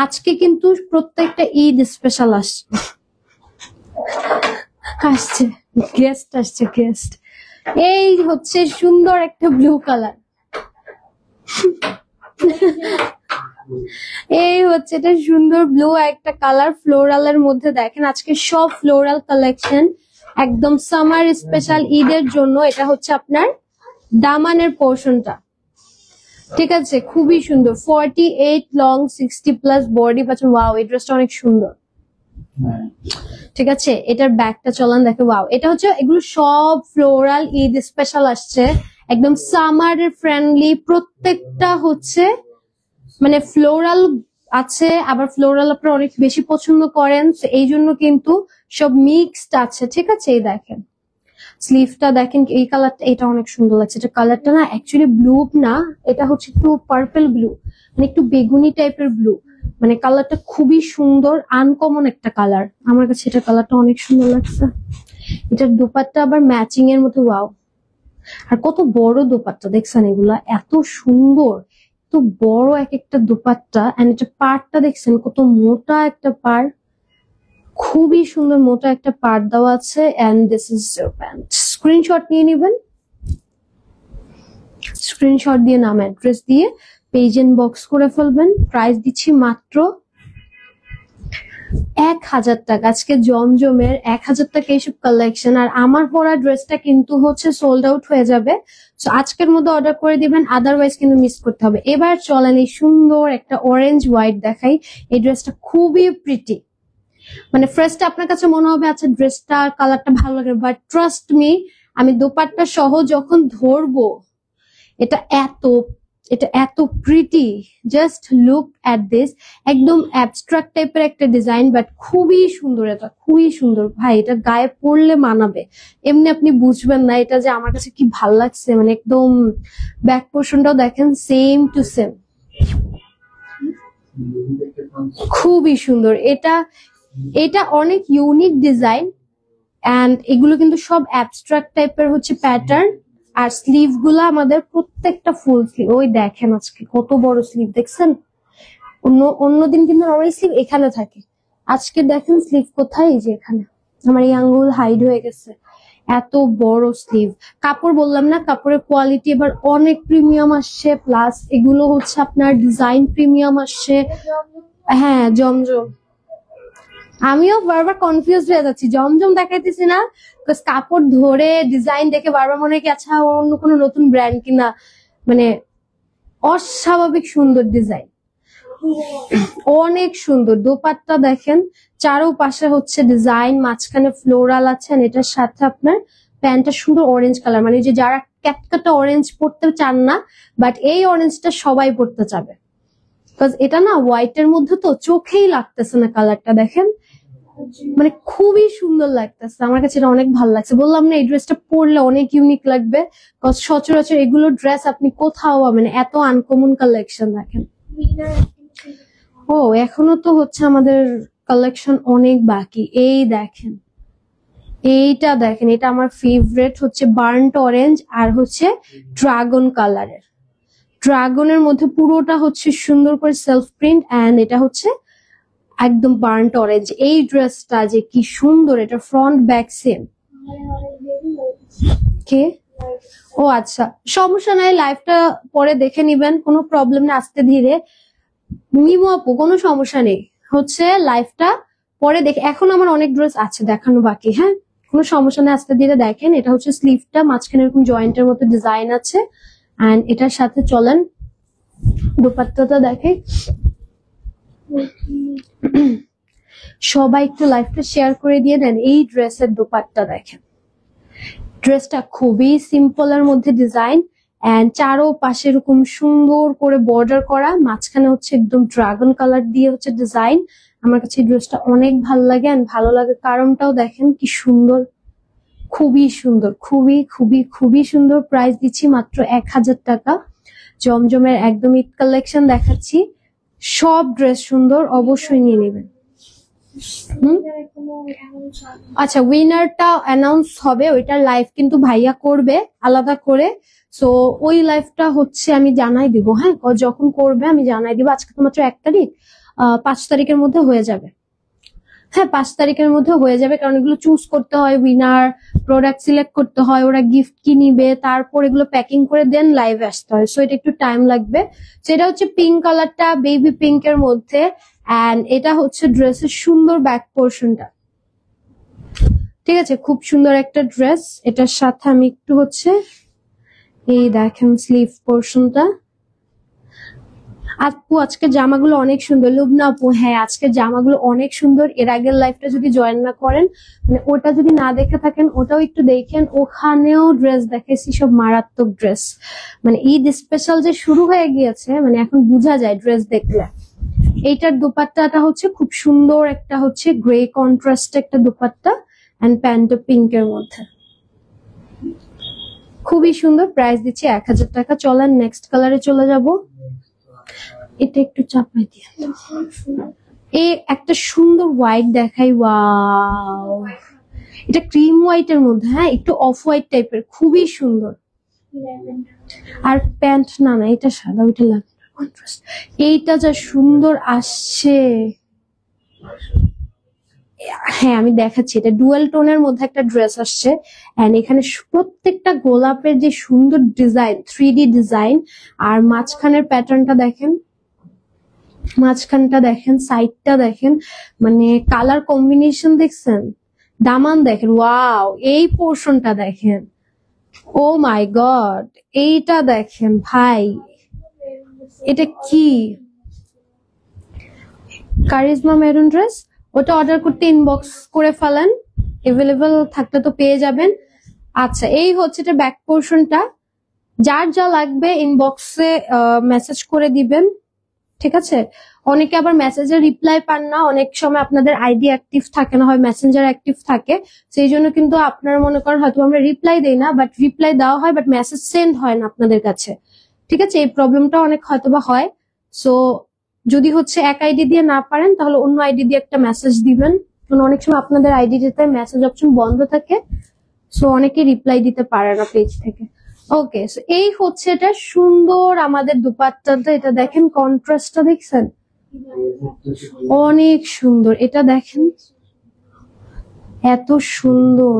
আজকে কিন্তু প্রত্যেকটা ঈদ স্পেশাল আসছে, গেস্ট আসছে, গেস্ট। এই হচ্ছে সুন্দর একটা ব্লু কালার, এই হচ্ছে এটা সুন্দর ব্লু একটা কালার ফ্লোরালের মধ্যে। দেখেন আজকে সব ফ্লোরাল কালেকশন একদম সামার স্পেশাল ঈদের জন্য। এটা হচ্ছে আপনার দামানের পোর্শনটা, ঠিক আছে, খুবই সুন্দর। 48 লং 60+ বডি পাচ্ছেন। ওয়াও, এই ড্রেসটা অনেক সুন্দর, ঠিক আছে। এটার ব্যাগটা চলান দেখে। ওয়াও, এটা হচ্ছে এগুলো সব ফ্লোরাল ঈদ স্পেশাল আসছে, একদম সামার ফ্রেন্ডলি। প্রত্যেকটা হচ্ছে মানে ফ্লোরাল আছে, আবার ফ্লোরাল আপনারা অনেক বেশি পছন্দ করেন, এই জন্য কিন্তু সব মিক্সড আছে, ঠিক আছে। এই দেখেন স্লিভটা দেখেন, এই কালারটা, এটা অনেক সুন্দর লাগছে। এটা কালারটা না অ্যাকচুয়ালি ব্লু না, এটা হচ্ছে একটু পার্পল ব্লু, মানে একটু বেগুনি টাইপের ব্লু। মানে কালারটা খুবই সুন্দর, আনকমন একটা কালার। আমার কাছে এটা কালারটা অনেক সুন্দর লাগছে। এটার দোপাট্টা আবার ম্যাচিং এর মতো। ওয়াও, আর কত বড় দোপাট্টা দেখছেন, এগুলা এত সুন্দর, এত বড় এক একটা দোপাট্টা। এন্ড এটা পাড়টা দেখছেন কত মোটা একটা পাড়, খুবই সুন্দর মোটা একটা পাড় দেওয়া আছে। And this is your pant. Screenshot নিয়ে নেবেন, স্ক্রিনশট দিয়ে নাম অ্যাড্রেস দিয়ে পেজ ইনবক্স করে ফেলবেন। প্রাইস দিচ্ছি মাত্র 1000 টাকা। আজকে জমজমের 1000 টাকা এইসব কালেকশন। আর আমার পরা ড্রেসটা কিন্তু হচ্ছে সোল্ড আউট হয়ে যাবে, তো আজকের মধ্যে অর্ডার করে দিবেন, আদারওয়াইজ কিন্তু মিস করতে হবে। এবার চলেন এই সুন্দর একটা অরেঞ্জ হোয়াইট দেখাই। এই ড্রেসটা খুবই প্রিটি, মানে ফার্স্টে আপনার কাছে মনে হবে আচ্ছা ড্রেসটা কালারটা ভালো লাগে, বাট ট্রাস্ট মি, আমি দোপাট্টা সহ যখন ধরবো এটা এত pretty. Just look at this, একদম অ্যাবস্ট্রাক্ট টাইপের একটা ডিজাইন, বাট খুবই সুন্দর। এটা খুবই সুন্দর ভাই, এটা গায়ে পরলে মানাবে, এমনি আপনি বুঝবেন না এটা যে আমার কাছে কি ভাল লাগছে। মানে একদম ব্যাক পোর্শনটাও দেখেন সেম টু সেম, খুবই সুন্দর। এটা অনেক ইউনিক ডিজাইন। এন্ড এগুলো কিন্তু সব অ্যাবস্ট্রাক্ট টাইপের হচ্ছে প্যাটার্ন। আর স্লিভ গুলা আমাদের প্রত্যেকটা ফুল স্লিভ। ওই দেখেন আজকে কত বড় স্লিভ দেখছেন, অন্যদিন কিন্তু নরমাল স্লিভ এখানে থাকে, আজকে দেখেন স্লিভ কোথায়, এই যে এখানে। আমার এই আঙ্গুল হাইড হয়ে গেছে, এত বড় স্লিভ। কাপড় বললাম না, কাপড়ের কোয়ালিটি এবার অনেক প্রিমিয়াম আসছে, প্লাস এগুলো হচ্ছে আপনার ডিজাইন প্রিমিয়াম আসছে। হ্যাঁ জমজম, আমিও বারবার কনফিউজ হয়ে যাচ্ছি, জমজম দেখাইতেছি না, কাপড় ধরে ডিজাইন দেখে বারবার মনে হয় কি আচ্ছা অন্য কোনো নতুন ব্র্যান্ড কিনা। মানে অস্বাভাবিক সুন্দর ডিজাইন, অনেক সুন্দর। দোপাট্টা দেখেন চারোপাশে হচ্ছে ডিজাইন, মাঝখানে ফ্লোরাল আছে। এটার সাথে আপনার প্যান্টটা সুন্দর অরেঞ্জ কালার, মানে যে যারা ক্যাটকাটা অরেঞ্জ পড়তে চান না, বাট এই অরেঞ্জটা সবাই পড়তে চাবে। বিকজ এটা না হোয়াইট এর মধ্যে তো চোখেই লাগতেছে না কালারটা, দেখেন মানে খুবই সুন্দর লাগতেছে, আমার কাছে এটা অনেক ভালো লাগছে। বললাম না এই ড্রেসটা পরলে অনেক ইউনিক লাগবে, সচরাচর এগুলো ড্রেস আপনি কোথাও পাবেন, এত আনকমন কালেকশন। দেখেন ও এখনো তো হচ্ছে আমাদের কালেকশন অনেক বাকি। এই দেখেন এইটা দেখেন, এটা আমার ফেভারিট হচ্ছে বার্নড অরেঞ্জ আর হচ্ছে ড্রাগন কালারের। ড্রাগনের মধ্যে পুরোটা হচ্ছে সুন্দর করে সেলফ প্রিন্ট, এন্ড এটা হচ্ছে একদম বার্নড অরেঞ্জ। এই ড্রেসটা যে কি সুন্দর, এটা ফ্রন্ট ব্যাক সেম। কে ও আচ্ছা, সমস্যা নাই, লাইভটা পরে দেখে নিবেন, কোনো প্রবলেম না, আস্তে ধীরে নিমো আপু, কোনো সমস্যা নেই, হচ্ছে লাইভটা পরে দেখে। এখন আমার অনেক ড্রেস আছে দেখানো বাকি, হ্যাঁ কোনো সমস্যা নেই, আস্তে ধীরে দেখেন। এটা হচ্ছে স্লিভটা, মাঝখানে এরকম জয়েন্টের মতো ডিজাইন আছে, এন্ড এটার সাথে চলেন দুপাট্টাটা দেখে। সবাই একটু লাইভটা শেয়ার করে দিয়ে দেন। এই ড্রেসের দোপাট্টা দেখেন, ড্রেসটা খুবই সিম্পল এর মধ্যে ডিজাইন, এন্ড চারো পাশে এরকম সুন্দর করে বর্ডার করা, মাঝখানে হচ্ছে একদম ড্রাগন কালার দিয়ে হচ্ছে ডিজাইন। আমার কাছে এই ড্রেসটা অনেক ভালো লাগে, এন্ড ভালো লাগে কারণটাও দেখেন কি সুন্দর, খুবই সুন্দর, খুবই খুবই খুবই সুন্দর। প্রাইস দিচ্ছি মাত্র 1000 টাকা। জমজমের একদম ঈদ কালেকশন দেখাচ্ছি, সব ড্রেস সুন্দর, অবশ্যই নিয়ে নেবেন। আচ্ছা উইনারটা অ্যানাউন্স হবে, ওইটার লাইভ কিন্তু ভাইয়া করবে আলাদা করে, সো ওই লাইভটা হচ্ছে আমি জানাই দিব, হ্যাঁ যখন করবে আমি জানাই দিব। আজকে তো মাত্র 1 তারিখ, 5 তারিখের মধ্যে হয়ে যাবে, হ্যাঁ 5 তারিখের মধ্যে হয়ে যাবে, কারণ এগুলো চুজ করতে হয়, উইনার প্রোডাক্ট সিলেক্ট করতে হয়, ওরা গিফট কি নিবে, তারপর এগুলো প্যাকিং করে দেন লাইভে আসতে হয়, সো এটা একটু টাইম লাগবে। তো এটা হচ্ছে পিঙ্ক কালারটা, বেবি পিঙ্ক এর মধ্যে, এন্ড এটা হচ্ছে ড্রেসের সুন্দর ব্যাক পোর্শনটা, ঠিক আছে খুব সুন্দর একটা ড্রেস। এটার সাথে আমি একটু হচ্ছে এই দেখেন স্লিভ পোর্শনটা। আপু আজকে জামাগুলো অনেক সুন্দর, লুবনা আপু হ্যাঁ আজকে জামাগুলো অনেক সুন্দর। এর আগের লাইফটা যদি জয়েন না করেন, মানে ওটা যদি না দেখে থাকেন ওটাও একটু দেখেন, ওখানেও ড্রেস দেখেছি সব মারাত্মক ড্রেস, মানে ঈদ স্পেশাল যে শুরু হয়ে গিয়েছে, মানে এখন বোঝা যায় ড্রেস দেখলে। এইটার দোপাট্টাটা হচ্ছে খুব সুন্দর একটা হচ্ছে গ্রে কন্ট্রাস্ট একটা দোপাট্টা, এন্ড প্যান্টটা পিঙ্ক এর মধ্যে, খুবই সুন্দর। প্রাইস দিচ্ছি 1000 টাকা। চলেন নেক্সট কালারে চলে যাব। এটা একটু চাপাই দিয়ে, এই একটা সুন্দর হোয়াইট দেখাই, ওয়াও এটা ক্রিম হোয়াইট এর মধ্যে, হ্যাঁ একটু অফ হোয়াইট টাইপের, খুবই সুন্দর। আর প্যান্ট না না এটা সাদা, ওইটা ল্যাভেন্ডার কন্ট্রাস্ট। এইটা যা সুন্দর আসছে, হ্যাঁ আমি দেখাচ্ছি, এটা ডুয়াল টোনের মধ্যে একটা ড্রেস আসছে, এন্ড এখানে প্রত্যেকটা গোলাপের যে সুন্দর ডিজাইন, 3D ডিজাইন, আর মাঝখানের প্যাটার্নটা দেখেন, মাঝখানটা দেখেন, সাইডটা দেখেন, মানে কালার কম্বিনেশন দেখছেন, দামান দেখেন, ওয়াও এই পোর্শনটা দেখেন, ও মাই গড এইটা দেখেন ভাই, এটা কি কারিজমা মেরুন ড্রেস, ওটা অর্ডার করতে ইনবক্স করে ফেলেন, এভেলেবল থাকলে তো পেয়ে যাবেন। আচ্ছা এই হচ্ছে এটা ব্যাক পোর্শনটা, যার যা লাগবে ইনবক্সে মেসেজ করে দিবেন, ঠিক আছে। অনেকে আবার মেসেজের রিপ্লাই পান না, অনেক সময় আপনাদের আইডি অ্যাক্টিভ থাকে না, হয় মেসেঞ্জার অ্যাক্টিভ থাকে, সেই জন্য কিন্তু আপনারা মনে করেন হয়তো আমরা রিপ্লাই দেই না, বাট রিপ্লাই দেওয়া হয়, বাট মেসেজ সেন্ড হয় না আপনাদের কাছে, ঠিক আছে। এই প্রবলেমটা অনেক হয়তোবা হয়, সো যদি হচ্ছে এক আইডি দিয়ে না পারেন তাহলে অন্য আইডি দিয়ে একটা মেসেজ দিবেন, কারণ অনেক সময় আপনাদের আইডিতে মেসেজ অপশন বন্ধ থাকে, সো অনেকে রিপ্লাই দিতে পারে না পেজ থেকে। ওকে সো এই হচ্ছে এটা সুন্দর আমাদের দুপাট্টাটা, এটা দেখেন কন্ট্রাস্টটা দেখছেন, অনেক সুন্দর, এটা দেখেন এত সুন্দর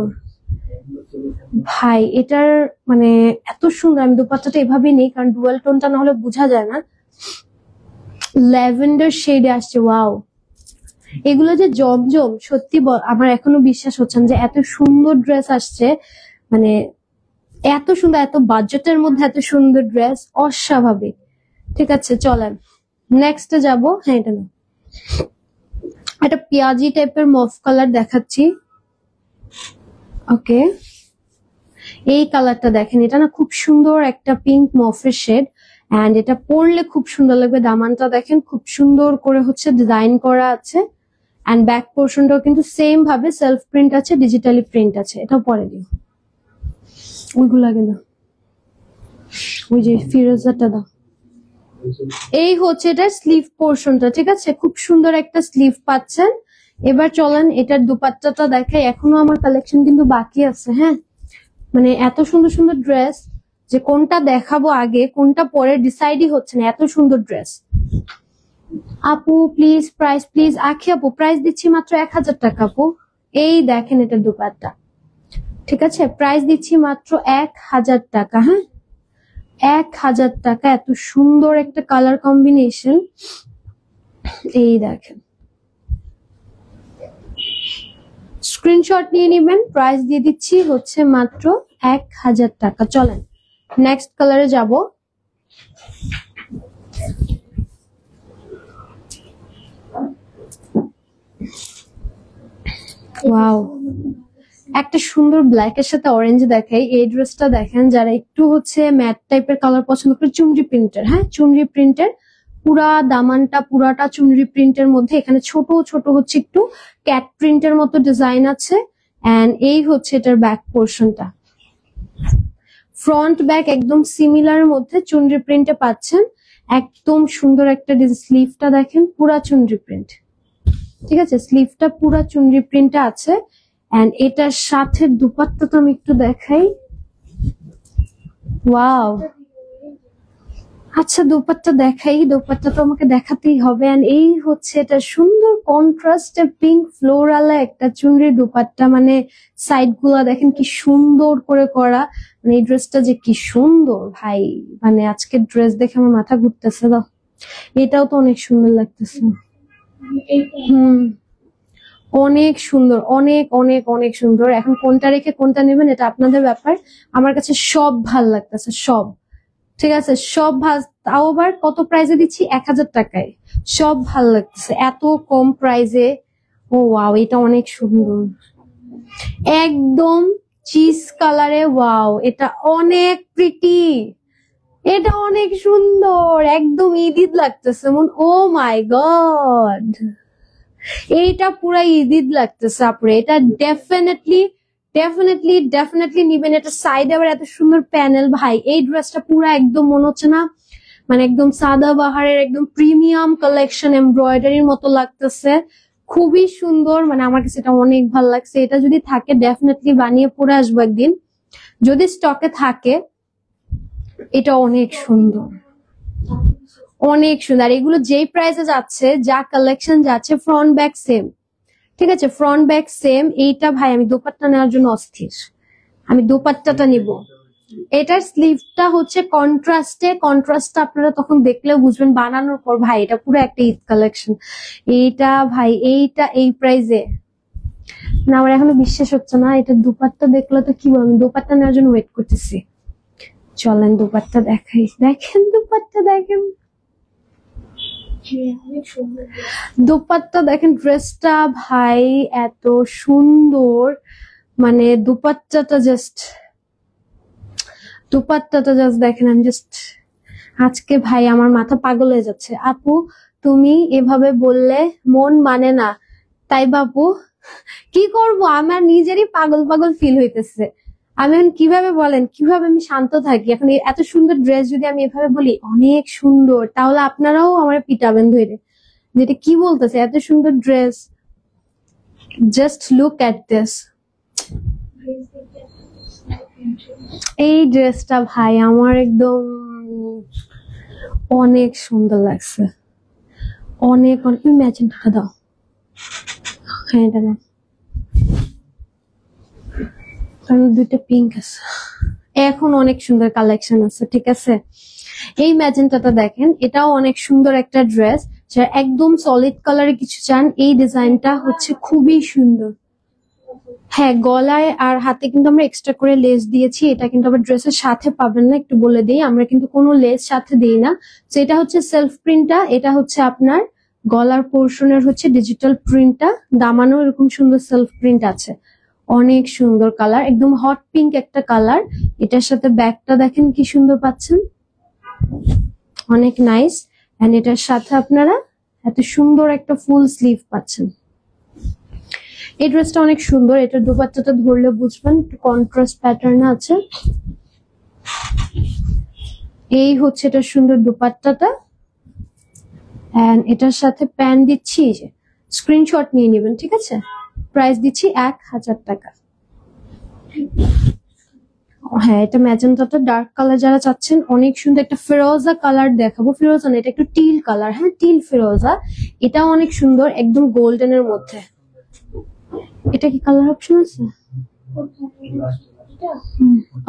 ভাই, এটার মানে এত সুন্দর। আমি দুপাট্টাটা এভাবেই নেই, কারণ ডুয়াল টোনটা না হলে বোঝা যায় না, ল্যাভেন্ডার শেডে আসছে, ওয়াও এগুলো যে জমজম, সত্যি আমার এখনো বিশ্বাস হচ্ছে না যে এত সুন্দর ড্রেস আসছে, মানে এত সুন্দর, এত বাজেটের মধ্যে এত সুন্দর ড্রেস, অস্বাভাবিক। ঠিক আছে চলেন নেক্সটে যাব। হ্যাঁ এটা না, একটা পেঁয়াজি টাইপের মফ কালার দেখাচ্ছি, ওকে এই কালারটা দেখেন, এটা না খুব সুন্দর একটা পিঙ্ক মফের শেড, এন্ড এটা পরলে খুব সুন্দর লাগবে। দামানটা দেখেন খুব সুন্দর করে হচ্ছে ডিজাইন করা আছে, এন্ড ব্যাক পোর্শনটাও কিন্তু সেম ভাবে সেলফ প্রিন্ট আছে, ডিজিটালি প্রিন্ট আছে। এটাও পরে দিও, ওইগুলো লাগে না, ওই যে ফিরোজাটা দাও। এই হচ্ছে এটার স্লিভ পোর্শনটা, ঠিক আছে, খুব সুন্দর একটা স্লিভ পাচ্ছেন। এবার চলেন এটার দুপাট্টাটা দেখাই। এখনো আমার কালেকশন কিন্তু বাকি আছে, হ্যাঁ, মানে এত সুন্দর সুন্দর ড্রেস যে কোনটা দেখাবো আগে কোনটা পরে ডিসাইডই হচ্ছে না, এত সুন্দর ড্রেস। আপু প্লিজ প্রাইস, প্লিজ আখি আপু প্রাইস দিচ্ছি মাত্র 1000 টাকা আপু। এই দেখেন এটার দুপাট্টা, ঠিক আছে, প্রাইস দিচ্ছি মাত্র 1000 টাকা। হ্যাঁ, 1000 টাকা। এত সুন্দর একটা কালার কম্বিনেশন, এই দেখেন, স্ক্রিনশট নিয়ে নেবেন। প্রাইস দিয়ে দিচ্ছি হচ্ছে মাত্র 1000 টাকা। চলেন নেক্সট কালারে যাব। ওয়াও, একটা সুন্দর ব্ল্যাক এর সাথে অরেঞ্জ দেখাই। এই ড্রেসটা দেখেন, যারা একটু হচ্ছে ম্যাট টাইপের কালার পছন্দ করে, চুনরি প্রিন্টের, হ্যাঁ চুনরি প্রিন্টের, পুরা দামানটা পুরাটা চুনরি প্রিন্টের মধ্যে, এখানে ছোট ছোট হচ্ছে একটু ক্যাট প্রিন্টের মতো ডিজাইন আছে। এন্ড এই হচ্ছে এটার ব্যাক পোর্শনটা, ফ্রন্ট ব্যাক একদম সিমিলার মধ্যে চুনরি প্রিন্টে পাচ্ছেন। একদম সুন্দর একটা স্লিভটা দেখেন, পুরা চুনরি প্রিন্ট, ঠিক আছে, স্লিভটা পুরা চুনরি প্রিন্টে আছে। এন্ড এটার সাথে দুপাট্টাটা আমি একটু দেখাই। ওয়াও, আচ্ছা দুপাট্টা দেখাই, দুপাট্টা তো আমাকে দেখাতেই হবে। এন্ড এই হচ্ছে এটা সুন্দর কন্ট্রাস্টে পিঙ্ক ফ্লোরাল একটা চুনরি দুপাট্টা, মানে সাইড গুলা দেখেন কি সুন্দর করে করা। মানে এই ড্রেসটা যে কি সুন্দর ভাই, মানে আজকে ড্রেস দেখে আমার মাথা ঘুরতেছে। দাও, এটাও তো অনেক সুন্দর লাগতেছে। অনেক সুন্দর, অনেক অনেক অনেক সুন্দর। এখন কোনটা রেখে কোনটা নেবেন এটা আপনাদের ব্যাপার। আমার কাছে সব ভাল লাগতেছে, সব ঠিক আছে, সব ভাল। তাও আবার কত প্রাইসে দিচ্ছি, 1000 টাকায়। সব ভাল লাগতেছে এত কম প্রাইসে। ও ওয়াও, এটা অনেক সুন্দর, একদম চিজ কালারে। ওয়াও, এটা অনেক প্রিটি, এটা অনেক সুন্দর, একদম ঈদ লাগতেছে মন। ও মাই গড, এইটা পুরা ঈদ লাগতেছে আপরে। এটা ডেফিনেটলি ডেফিনেটলি ডেফিনেটলি নিবেন। এটা সাইডে আবার এত সুন্দর প্যানেল ভাই। এই ড্রেসটা পুরা একদম মনে হচ্ছে না মানে একদম সাদা বাহারের একদম প্রিমিয়াম কালেকশন, এমব্রয়ডারির মতো লাগতেছে, খুবই সুন্দর। মানে আমার কাছে এটা অনেক ভালো লাগছে। এটা যদি থাকে ডেফিনেটলি বানিয়ে পরে আসবো একদিন, যদি স্টকে থাকে। এটা অনেক সুন্দর, অনেক সুন্দর। এগুলো যেই প্রাইসে যাচ্ছে, যা কালেকশন যাচ্ছে, ফ্রন্ট ব্যাক সেম, ঠিক আছে, ফ্রন্ট ব্যাক সেম। এইটা ভাই আমি দোপাট্টা নেওয়ার জন্য অস্থির, আমি দোপাট্টাটা নিব। এটার স্লিভটা হচ্ছে কন্ট্রাস্টে, কন্ট্রাস্টটা আপনারা তখন দেখলেও বুঝবেন বানানোর পর। ভাই এটা পুরো একটা ঈদ কালেকশন। এইটা ভাই, এইটা এই প্রাইসে না, আমার এখনো বিশ্বাস হচ্ছে না। এটা দোপাট্টা দেখলে তো কি বলবো, দোপাট্টা নেওয়ার জন্য ওয়েট করতেছি। চলেন দোপাট্টা দেখাই। দেখেন দোপাট্টা দেখেন, দুপাট্টা দেখেন, ড্রেসটা ভাই এত সুন্দর। মানে দুপাট্টাটা জাস্ট দেখেন। আমি জাস্ট আজকে ভাই আমার মাথা পাগল হয়ে যাচ্ছে। আপু তুমি এভাবে বললে মন মানে না, তাই বাপু কি করব, আমার নিজেরই পাগল পাগল ফিল হইতেছে। আমি এখন কিভাবে বলেন, কিভাবে আমি শান্ত থাকি এখন? এত সুন্দর ড্রেস যদি আমি এভাবে বলি অনেক সুন্দর, তাহলে আপনারাও আমার পিটাবেন ধরে, যেটা কি বলতেছে এত সুন্দর dress. Just look at this, এই ড্রেসটা ভাই আমার একদম অনেক সুন্দর লাগছে, অনেক অনেক। ইমাজিন টাকা দাও, হ্যাঁ এটা না, কারণ দুইটা পিঙ্ক আছে। এখন অনেক সুন্দর কালেকশন আছে, ঠিক আছে। এই ম্যাজেন্টাটা দেখেন, এটাও অনেক সুন্দর একটা ড্রেস। যারা একদম সলিড কালারে কিছু চান, এই ডিজাইনটা হচ্ছে খুবই সুন্দর। হ্যাঁ, গলায় আর হাতে কিন্তু আমরা এক্সট্রা করে লেস দিয়েছি। এটা কিন্তু আবার ড্রেসের সাথে পাবেন না, একটু বলে দিই, আমরা কিন্তু কোনো লেস সাথে দিই না। তো এটা হচ্ছে সেলফ প্রিন্টটা, এটা হচ্ছে আপনার গলার পোর্শনের হচ্ছে ডিজিটাল প্রিন্টটা, দামানো এরকম সুন্দর সেলফ প্রিন্ট আছে। অনেক সুন্দর কালার, একদম হট পিঙ্ক একটা কালার। এটার সাথে ব্যাগটা দেখেন কি সুন্দর পাচ্ছেন, অনেক নাইস। এন্ড এটার সাথে আপনারা এত সুন্দর একটা ফুল স্লিভ পাচ্ছেন। এই ড্রেসটা অনেক সুন্দর, এটার দুপাট্টাটা ধরলে বুঝবেন একটু কন্ট্রাস্ট প্যাটার্ন আছে। এই হচ্ছে এটা সুন্দর দুপাট্টাটা, এন্ড এটার সাথে প্যান্ট দিচ্ছি, যে স্ক্রিনশট নিয়ে নেবেন, ঠিক আছে? প্রাইস দিচ্ছি 1000 টাকা। হ্যাঁ, এটা ম্যাজেন্টাটা ডার্ক কালার যারা চাচ্ছেন, অনেক সুন্দর একটা ফিরোজা কালার দেখাবো। ফিরোজা না, এটা একটু টিল কালার, হ্যাঁ টিল ফিরোজা। এটাও অনেক সুন্দর, একদম গোল্ডেনের মধ্যে। এটা কি কালার অপশন আছে?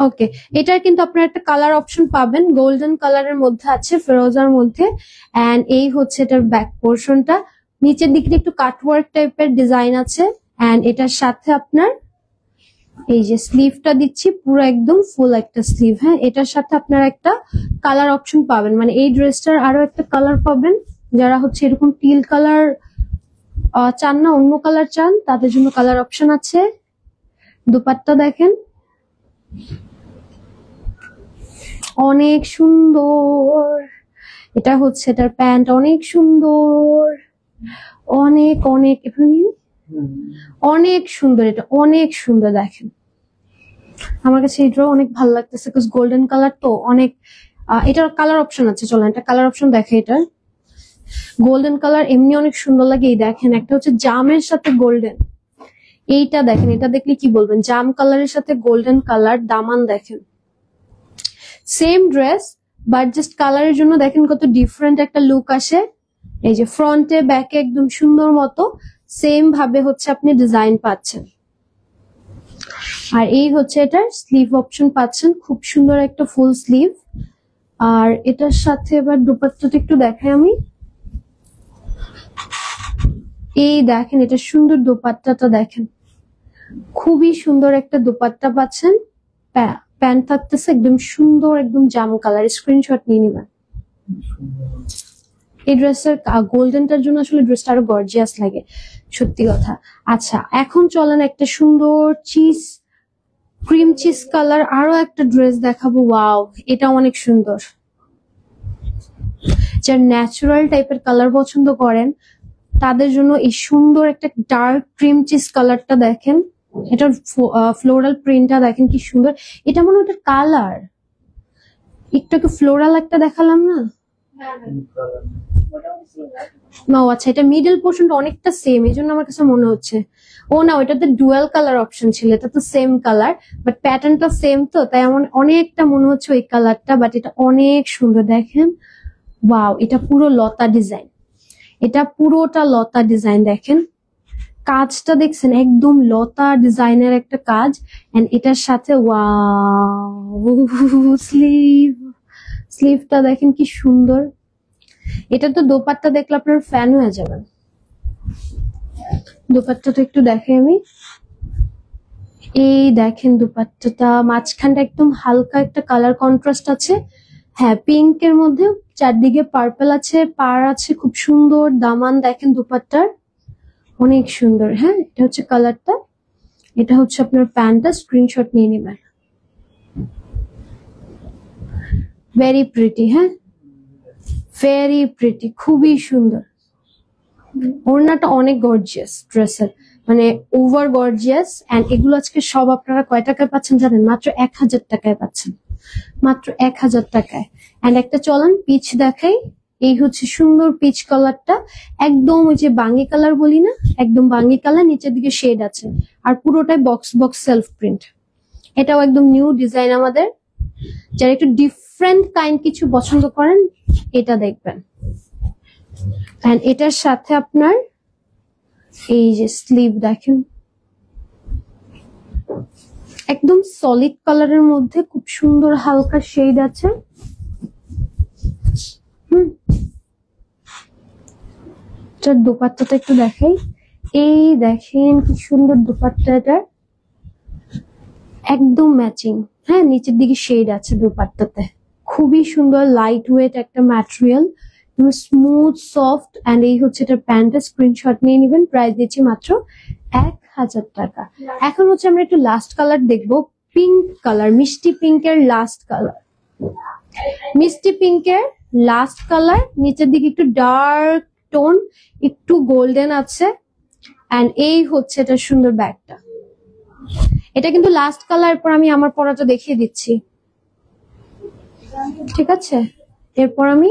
ওকে, এটার কিন্তু আপনারা একটা কালার অপশন পাবেন, গোল্ডেন কালারের মধ্যে আছে, ফিরোজার মধ্যে। এন্ড এই হচ্ছে এটার ব্যাক পোর্শনটা, নিচের দিকে একটু কাটওয়ার্ক টাইপের ডিজাইন আছে। এন্ড এটার সাথে আপনার এই যে স্লিভটা দিচ্ছি, পুরো একদম ফুল একটা স্লিভ। হ্যাঁ, এটার সাথে আপনারা একটা কালার অপশন পাবেন, মানে এই ড্রেসটার আরো একটা কালার পাবেন। যারা হচ্ছে এরকম টিল কালার চান না, অন্য কালার চান, তাদের জন্য কালার অপশন আছে। দুপাট্টা দেখেন, অনেক সুন্দর। এটা হচ্ছে এটার প্যান্ট, অনেক সুন্দর, অনেক অনেক অনেক সুন্দর। এটা অনেক সুন্দর, দেখেন আমার কাছে এটাও অনেক ভালো লাগতেছে, বিকজ গোল্ডেন কালার তো অনেক। এটার কালার অপশন আছে, চলেন একটা কালার অপশন দেখে। এটা গোল্ডেন কালার এমনি অনেক সুন্দর লাগে। এই দেখেন, একটা হচ্ছে জামের সাথে গোল্ডেন, এইটা দেখেন, এটা দেখলে কি বলবেন, জাম কালারের সাথে গোল্ডেন কালার। দামান দেখেন, সেম ড্রেস বাট জাস্ট কালারের জন্য দেখেন কত ডিফারেন্ট একটা লুক আসে। এই যে ফ্রন্টে ব্যাকে একদম সুন্দর মতো সেম ভাবে হচ্ছে আপনি ডিজাইন পাচ্ছেন। আর এই হচ্ছে এটার স্লিভ অপশন পাচ্ছেন, খুব সুন্দর একটা ফুল স্লিভ। আর এটার সাথে এবার দুপাট্টাটা একটু দেখাই আমি। এই দেখেন, এটা সুন্দর দুপাট্টাটা দেখেন, খুবই সুন্দর একটা দুপাট্টা পাচ্ছেন। প্যান্ট থাকতেছে একদম সুন্দর, একদম জাম কালার। স্ক্রিনশট নিয়ে নিবেন। এই ড্রেসের গোল্ডেনটার জন্য আসলে ড্রেসটা আরো গর্জিয়াস লাগে, সত্যি কথা। আচ্ছা, এখন চলেন একটা সুন্দর ক্রিম চিজ কালার আরো একটা ড্রেস দেখাবো। ওয়াও, এটা অনেক সুন্দর। যারা ন্যাচারাল টাইপের কালার পছন্দ করেন তাদের জন্য এই সুন্দর একটা ডার্ক ক্রিম চিজ কালারটা দেখেন। এটার ফ্লোরাল প্রিন্টটা দেখেন কি সুন্দর। এটা মনে হয় কালার একটু ফ্লোরাল একটা দেখালাম না? না, আচ্ছা, এটা মিডল পোর্শনটা অনেকটা সেম, এই জন্য আমার কাছে মনে হচ্ছে। ও না, ওইটাতে ডুয়াল কালার অপশন ছিল, এটা তো সেম কালার বাট প্যাটার্নটা সেম, তো তাই আমার অনেকটা মনে হচ্ছে ওই কালারটা। বাট এটা অনেক সুন্দর দেখেন। ওয়াও, এটা পুরো লতা ডিজাইন, এটা পুরোটা লতা ডিজাইন। দেখেন কাজটা দেখছেন, একদম লতা ডিজাইনের একটা কাজ। এন্ড এটার সাথে ওয়াও, স্লিভটা দেখেন কি সুন্দর। এটা তো দোপাট্টা দেখলে আপনার ফ্যান হয়ে যাবেন। দোপাট্টাটা একটু দেখে আমি। এই দেখেন দুপাট্টাটা, মাঝখানটা একদম হালকা একটা কালার কন্ট্রাস্ট আছে। হ্যাঁ, পিঙ্কের মধ্যে চারদিকে পার্পল আছে, পার আছে, খুব সুন্দর। দামান দেখেন দুপাট্টার, অনেক সুন্দর। হ্যাঁ, এটা হচ্ছে কালারটা, এটা হচ্ছে আপনার প্যান্টটা। স্ক্রিনশট নিয়ে নেবেন। ভেরি প্রিটি, হ্যাঁ ভেরি প্রিটি, খুবই সুন্দর। ওড়নাটা অনেক গর্জিয়াস ড্রেসের, মানে ওভার গর্জিয়াস। এন্ড এগুলো আজকে সব আপনারা কয় টাকায় পাচ্ছেন জানেন? মাত্র 1000 টাকায় পাচ্ছেন, মাত্র 1000 টাকায়। এন্ড একটা চলেন পিচ দেখাই। এই হচ্ছে সুন্দর পিচ কালারটা, একদম ওই যে বাঙ্গি কালার বলি না, একদম বাঙ্গি কালার। নিচের দিকে শেড আছে, আর পুরোটাই বক্স বক্স সেলফ প্রিন্ট। এটাও একদম নিউ ডিজাইন আমাদের। যারা একটু ডিফারেন্ট কাইন্ড কিছু পছন্দ করেন এটা দেখবেন। এন্ড এটার সাথে আপনার এই যে স্লিভ দেখেন, একদম সলিড কালারের মধ্যে খুব সুন্দর হালকা শেড আছে। এটার দোপাট্টাটা একটু দেখাই। এই দেখেন কি সুন্দর দোপাট্টাটা, একদম ম্যাচিং। হ্যাঁ, নিচের দিকে শেড আছে দোপাট্টাতে, খুবই সুন্দর। লাইট ওয়েট একটা ম্যাটেরিয়াল, স্মুথ সফট। এন্ড এই হচ্ছে এটার প্যান্টের। স্ক্রিনশট নিয়ে নেবেন। প্রাইস দিচ্ছি মাত্র 1000 টাকা। এখন হচ্ছে আমরা একটু লাস্ট কালার দেখবো, পিঙ্ক কালার, মিষ্টি পিঙ্কের লাস্ট কালার। মিষ্টি পিঙ্কের লাস্ট কালার, নিচের দিকে একটু ডার্ক টোন, একটু গোল্ডেন আছে। এন্ড এই হচ্ছে এটা সুন্দর ব্যাগটা। এটা কিন্তু লাস্ট কালার, পর আমি আমার পরাটা দেখিয়ে দিচ্ছি, ঠিক আছে? এরপর আমি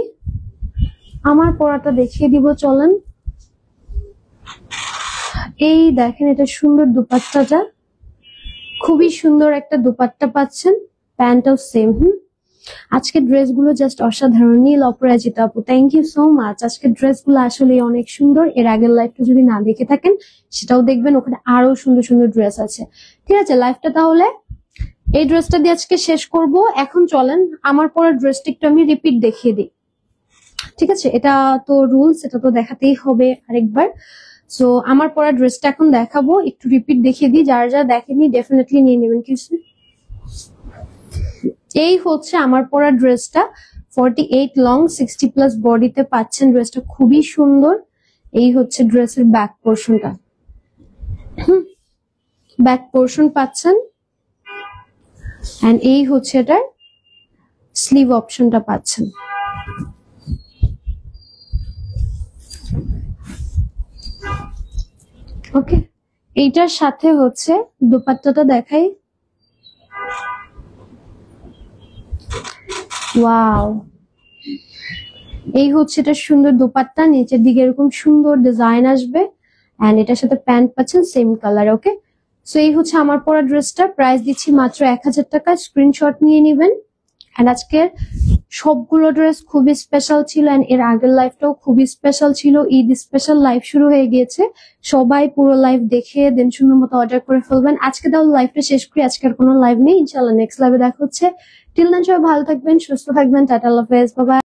আমার পরাটা দেখিয়ে দিব, চলেন। এই দেখেন, এটা সুন্দর দুপাট্টাটা, খুবই সুন্দর একটা দুপাট্টা পাচ্ছেন, প্যান্টটাও সেম। আজকের ড্রেসগুলো জাস্ট অসাধারণ। নীল অপরাজিতা আপু, থ্যাংক ইউ সো মাচ। আজকের ড্রেসগুলো আসলে অনেক সুন্দর। এর আগের লাইফটা যদি না দেখে থাকেন সেটাও দেখবেন, ওখানে আরো সুন্দর সুন্দর ড্রেস আছে। ঠিক আছে, লাইফটা তাহলে এই ড্রেসটা দিয়ে আজকে শেষ করব। এখন চলেন আমার পরা ড্রেসটা একটু আমি রিপিট দেখিয়ে দিই, ঠিক আছে? এটা তো রুলস, এটা তো দেখাতেই হবে আরেকবার। সো আমার পরা ড্রেসটা এখন দেখাবো, একটু রিপিট দেখিয়ে দিই। যারা যারা দেখেনি ডেফিনেটলি নিয়ে নেবেন কিছু। এই হচ্ছে আমার পরা ড্রেসটা, 48 লং, 60 প্লাস বডিতে পাচ্ছেন। ড্রেসটা খুবই সুন্দর। এই হচ্ছে ড্রেসের ব্যাক পোর্শনটা, ব্যাক পোর্শন পাচ্ছেন। এন্ড এই হচ্ছে এটার স্লিভ অপশনটা পাচ্ছেন। ওকে, এইটার সাথে হচ্ছে দুপাট্টাটা দেখাই। ওয়াও, এই হচ্ছে এটা সুন্দর দুপাট্টা, নিচের দিকে এরকম সুন্দর ডিজাইন আসবে। এন্ড এটার সাথে প্যান্ট পাচ্ছেন সেম কালার। ওকে, সো এই হচ্ছে আমার পরা ড্রেসটা। প্রাইস দিচ্ছি মাত্র 1000 টাকা। স্ক্রিনশট নিয়ে নেবেন। এন্ড আজকের সবগুলো ড্রেস খুবই স্পেশাল ছিল। এন্ড এর আগের লাইফটাও খুবই স্পেশাল ছিল। ঈদ স্পেশাল লাইভ শুরু হয়ে গিয়েছে, সবাই পুরো লাইভ দেখে দেন সুন্দর মতো অর্ডার করে ফেলবেন। আজকে তাহলে লাইভটা শেষ করি, আজকের কোনো লাইভ নেই, ইনশাল্লাহ নেক্সট লাইভে দেখা হচ্ছে। টিল দেন সবাই ভালো থাকবেন, সুস্থ থাকবেন, টাটা, আল্লাহ হাফেজ, বাই বাই।